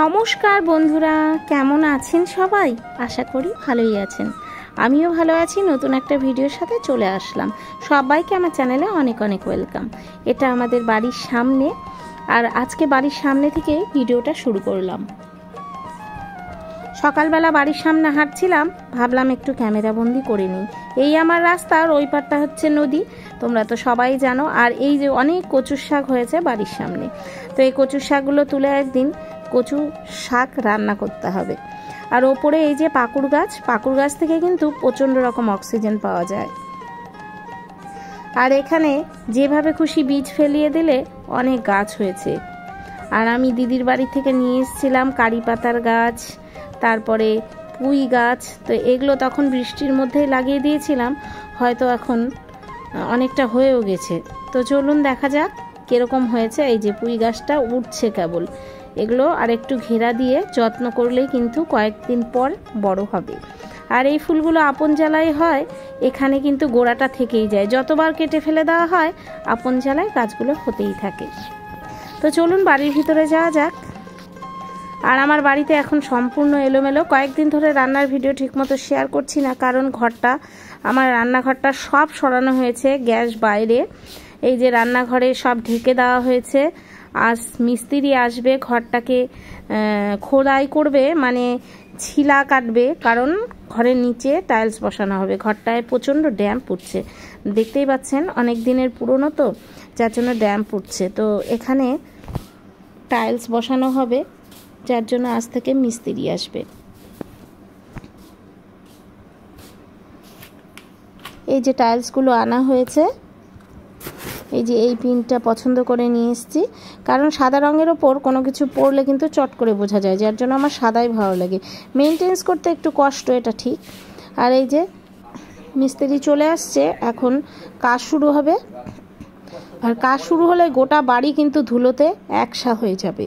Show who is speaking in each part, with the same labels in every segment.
Speaker 1: নমস্কার বন্ধুরা, কেমন আছেন সবাই? আশা করি ভালোই আছেন। আমিও ভালো আছি। নতুন একটা ভিডিওর সাথে চলে আসলাম। সবাইকে আমার চ্যানেলে অনেক অনেক ওয়েলকাম। এটা আমাদের বাড়ির সামনে, আর আজকে বাড়ির সামনে থেকে ভিডিওটা শুরু করলাম। সকালবেলা বাড়ির সামনে হাঁটছিলাম, ভাবলাম একটু ক্যামেরা বন্দি করে নিই। এই আমার রাস্তার ওই পারটা হচ্ছে নদী, তোমরা তো সবাই জানো। আর এই যে অনেক কচুর শাক হয়েছে বাড়ির সামনে, তো এই কচুর শাকগুলো তুলে একদিন কচু শাক রান্না করতে হবে। আর ওপরে এই যে পাকুড় গাছ থেকে কিন্তু প্রচণ্ড রকম অক্সিজেন পাওয়া যায়। আর এখানে যেভাবে খুশি বীজ ফেলিয়ে দিলে অনেক গাছ হয়েছে। আর আমি দিদির বাড়ি থেকে নিয়ে এসেছিলাম কারি পাতার গাছ, তারপরে পুঁই গাছ। তো এগুলো তখন বৃষ্টির মধ্যেই লাগিয়ে দিয়েছিলাম, হয়তো এখন অনেকটা হয়েও গেছে। তো চলুন দেখা যাক কীরকম হয়েছে। এই যে পুঁই গাছটা উঠছে কেবল, এগুলো আর একটু ঘেরা দিয়ে যত্ন করলেই কিন্তু কয়েকদিন পর বড় হবে। আর এই ফুলগুলো আপন জ্বালাই হয়, এখানে কিন্তু গোড়াটা থেকেই যায়। যতবার কেটে ফেলে দেওয়া হয় আপন জ্বালায় গাছগুলো হতেই থাকে। তো চলুন বাড়ির ভিতরে যাওয়া যাক। আর আমার বাড়িতে এখন সম্পূর্ণ এলোমেলো। কয়েকদিন ধরে রান্নার ভিডিও ঠিকমতো শেয়ার করছি না, কারণ আমার রান্নাঘরটা সব সরানো হয়েছে, গ্যাস বাইরে। এই যে রান্নাঘরে সব ঢেকে দেওয়া হয়েছে। আজ মিস্ত্রি আসবে, ঘরটাকে খোদাই করবে, মানে ছিলা কাটবে, কারণ ঘরের নিচে টাইলস বসানো হবে। ঘরটায় প্রচণ্ড ড্যাম্প উঠছে, দেখতেই পাচ্ছেন, অনেক দিনের পুরনো তো, যার জন্য ড্যাম্প উঠছে। তো এখানে টাইলস বসানো হবে, যার জন্য আজ থেকে মিস্ত্রি আসবে। এই যে টাইলসগুলো আনা হয়েছে, এই যে এই পিনটা পছন্দ করে নিয়ে এসেছি, কারণ সাদা রঙের ওপর কোনো কিছু পরলে কিন্তু চট করে বোঝা যায়, যার জন্য আমার সাদাই ভালো লাগে। মেনটেন্স করতে একটু কষ্ট, এটা ঠিক। আর এই যে মিস্ত্রি চলে আসছে, এখন কাজ শুরু হবে। আর কাজ শুরু হলে গোটা বাড়ি কিন্তু ধুলোতে একসা হয়ে যাবে।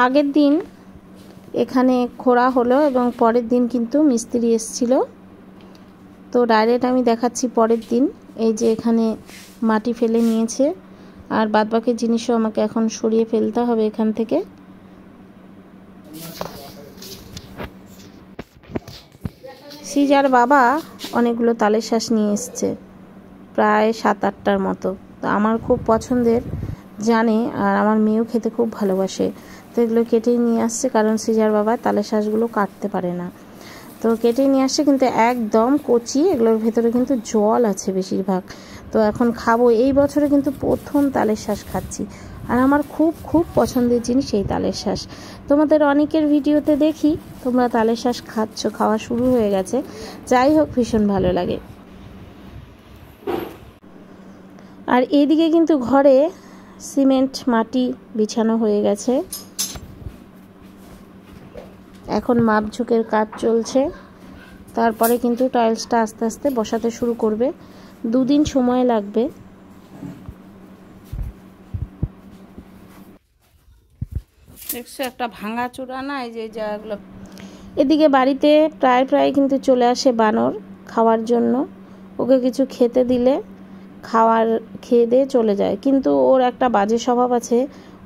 Speaker 1: আগের দিন এখানে খোঁড়া হলো এবং পরের দিন কিন্তু মিস্ত্রি এসেছিল। তো ডাইরেক্ট আমি দেখাচ্ছি পরের দিন। এই যে এখানে মাটি ফেলে নিয়েছে, আর বাদবাকি জিনিসও আমাকে এখন সরিয়ে ফেলতে হবে এখান থেকে। সিজার বাবা অনেকগুলো তালের শ্বাস নিয়ে এসছে, প্রায় 7-8টার মতো। তো আমার খুব পছন্দের, জানে, আর আমার মেয়েও খেতে খুব ভালোবাসে। তো এগুলো কেটেই নিয়ে আসছে, কারণ সিজার বাবা তালের শ্বাসগুলো কাটতে পারে না। তো কেটেই নিয়ে আসছে, কিন্তু একদম কচি, এগুলোর ভেতরে কিন্তু জল আছে বেশিরভাগ। তো এখন খাবো। এই বছরে কিন্তু প্রথম তালের শ্বাস খাচ্ছি, আর আমার খুব খুব পছন্দের জিনিস এই তালের শ্বাস। তোমাদের অনেকের ভিডিওতে দেখি তোমরা তালের শ্বাস খাচ্ছ, খাওয়া শুরু হয়ে গেছে। যাই হোক, ভীষণ ভালো লাগে। আর এইদিকে কিন্তু ঘরে সিমেন্ট মাটি বিছানো হয়ে গেছে, এখন মাপঝোঁকের কাজ চলছে। তারপরে কিন্তু টাইলসটা আস্তে আস্তে বসাতে শুরু করবে, 2 দিন সময় লাগবে। দেখছো একটা ভাঙা চূড়া না, এই যে জায়গাগুলো। এদিকে বাড়িতে প্রায় কিন্তু চলে আসে বানর খাওয়ার জন্য। ওকে কিছু খেতে দিলে খেয়ে দিয়ে চলে যায়, কিন্তু ওর একটা বাজে স্বভাব আছে,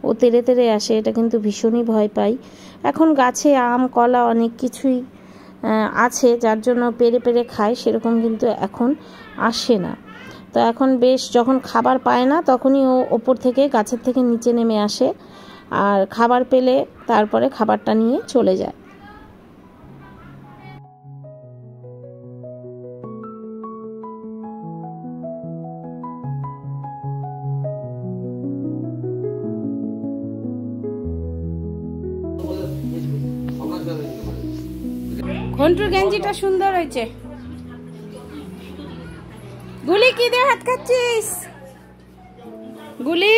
Speaker 1: ও তেড়ে আসে। এটা কিন্তু ভীষণই ভয় পাই। এখন গাছে আম কলা অনেক কিছুই আছে, যার জন্য পেরে খায়, সেরকম কিন্তু এখন আসে না। তো এখন বেশ, যখন খাবার পায় না তখনই ও ওপর থেকে গাছের থেকে নিচে নেমে আসে, আর খাবার পেলে তারপরে খাবারটা নিয়ে চলে যায়। ঘন্টুর গেঞ্জিটা সুন্দর হয়েছে। গুলি কি দিয়ে ভাত খাচ্ছিস? গুলি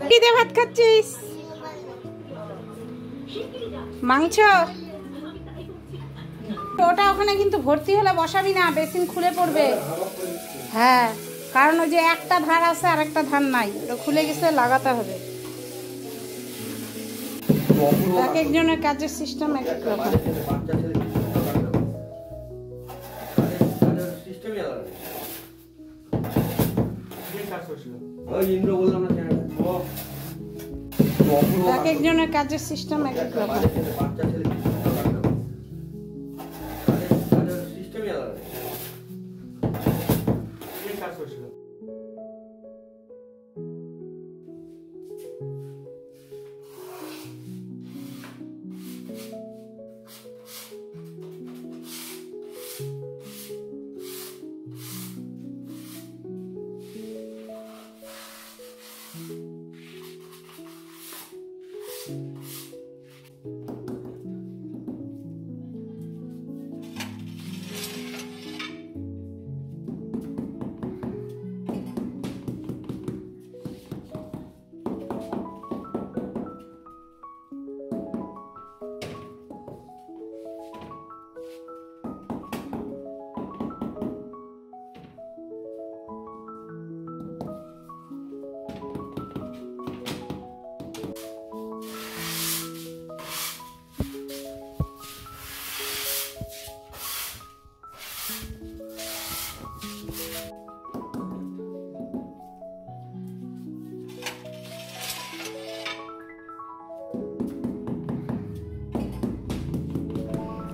Speaker 1: কি দিয়ে ভাত খাচ্ছিস? মাংস ওটা ওখানে কিন্তু ভর্তি হলে বসাবি না, বেসিন খুলে পড়বে। হ্যাঁ, কারণ ওই যে একটা ধার আছে আর একটা ধার নাই, ওটা খুলে গেছে, লাগাতে হবে। এক একজনের কাজের সিস্টেম এক এক রকম। এক একজনের কাজের সিস্টেম এক এক রকম।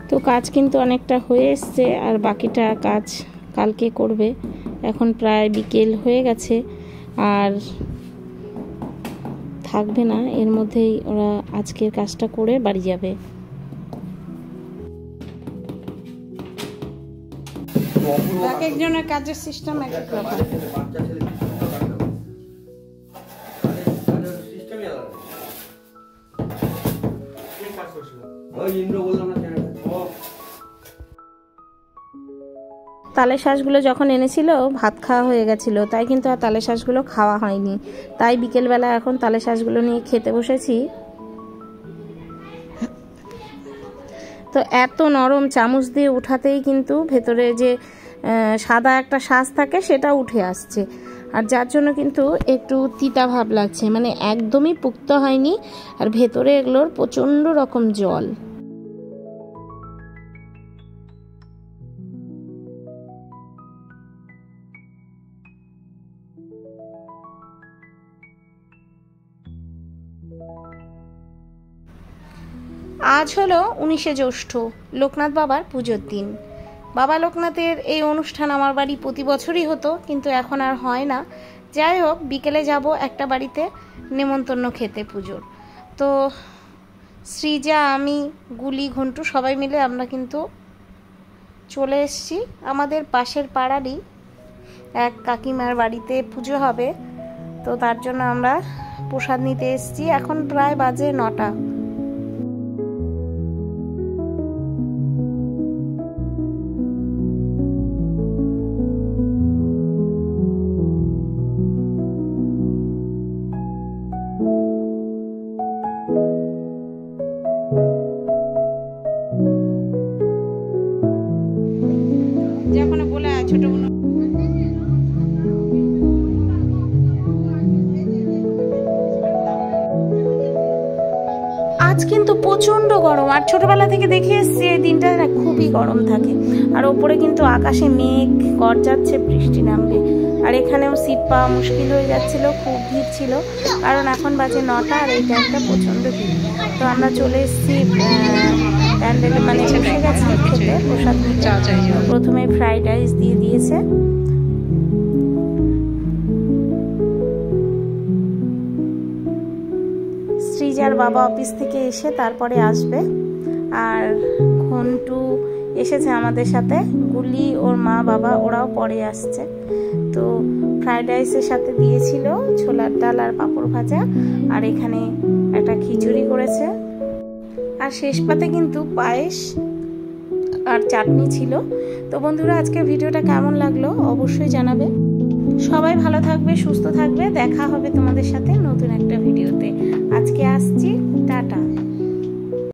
Speaker 1: তো কাজ কিন্তু অনেকটা হয়ে এসছে, আর বাকিটা কাজ কালকে করবে। এখন প্রায় বিকেল হয়ে গেছে, আর থাকবে না, এর মধ্যেই ওরা আজকের কাজটা করে বাড়ি যাবে। এক একজনের কাজের সিস্টেম এক এক রকম। তালে শাঁসগুলো যখন এনেছিল ভাত খাওয়া হয়ে গেছিল, তাই কিন্তু আর তালে শাঁসগুলো খাওয়া হয়নি। তাই বিকেলবেলা এখন তালে শাঁসগুলো নিয়ে খেতে বসেছি। তো এত নরম, চামচ দিয়ে উঠাতেই কিন্তু ভেতরে যে সাদা একটা শাঁস থাকে সেটা উঠে আসছে, আর যার জন্য কিন্তু একটু তিতা ভাব লাগছে, মানে একদমই পুক্ত হয়নি, আর ভেতরে এগুলোর প্রচণ্ড রকম জল। আজ হলো 19শে জ্যৈষ্ঠ, লোকনাথ বাবার পুজোর দিন। বাবা লোকনাথের এই অনুষ্ঠান আমার বাড়ি প্রতি বছরই হতো, কিন্তু এখন আর হয় না। যাই হোক, বিকেলে যাব একটা বাড়িতে নেমন্তন্ন খেতে পুজোর। তো সৃজা, আমি, গুলি, ঘন্টু সবাই মিলে আমরা কিন্তু চলে এসেছি। আমাদের পাশের পাড়ারই এক কাকিমার বাড়িতে পুজো হবে, তো তার জন্য আমরা প্রসাদ নিতে এসেছি। এখন প্রায় বাজে 9টা। আজ কিন্তু প্রচন্ড গরম, আর ছোটবেলা থেকে দেখে এসছি এই দিনটা না খুবই গরম থাকে। আর ওপরে কিন্তু আকাশে মেঘ গরজাচ্ছে, বৃষ্টি নামবে। আর এখানেও সিট পাওয়া মুশকিল হয়ে যাচ্ছিল, খুব ভিড় ছিল, কারণ এখন বাজে 9টা, আর এই টাইমটা প্রচন্ড ভিড়। তো আমরা চলে এসেছি প্যান্ডেলে, মানে বসে গেছি খেতে প্রসাদ। প্রথমে ফ্রাইড রাইস দিয়ে দিয়েছে, সৃজার বাবা অফিস থেকে এসে তারপরে আসবে, আর ঘন্টু এসেছে আমাদের সাথে, গুলি, ওর মা বাবা ওরাও পরে আসছে। তো ফ্রাইড রাইসের সাথে দিয়েছিল ছোলার ডাল আর পাঁপড় ভাজা, আর এখানে একটা খিচুড়ি করেছে, আর শেষ পাতে কিন্তু পায়েস আর চাটনি ছিল। তো বন্ধুরা, আজকের ভিডিওটা কেমন লাগলো অবশ্যই জানাবে। সবাই ভালো থাকবে, সুস্থ থাকবে, দেখা হবে তোমাদের সাথে নতুন একটা ভিডিওতে। আজকে আসছি।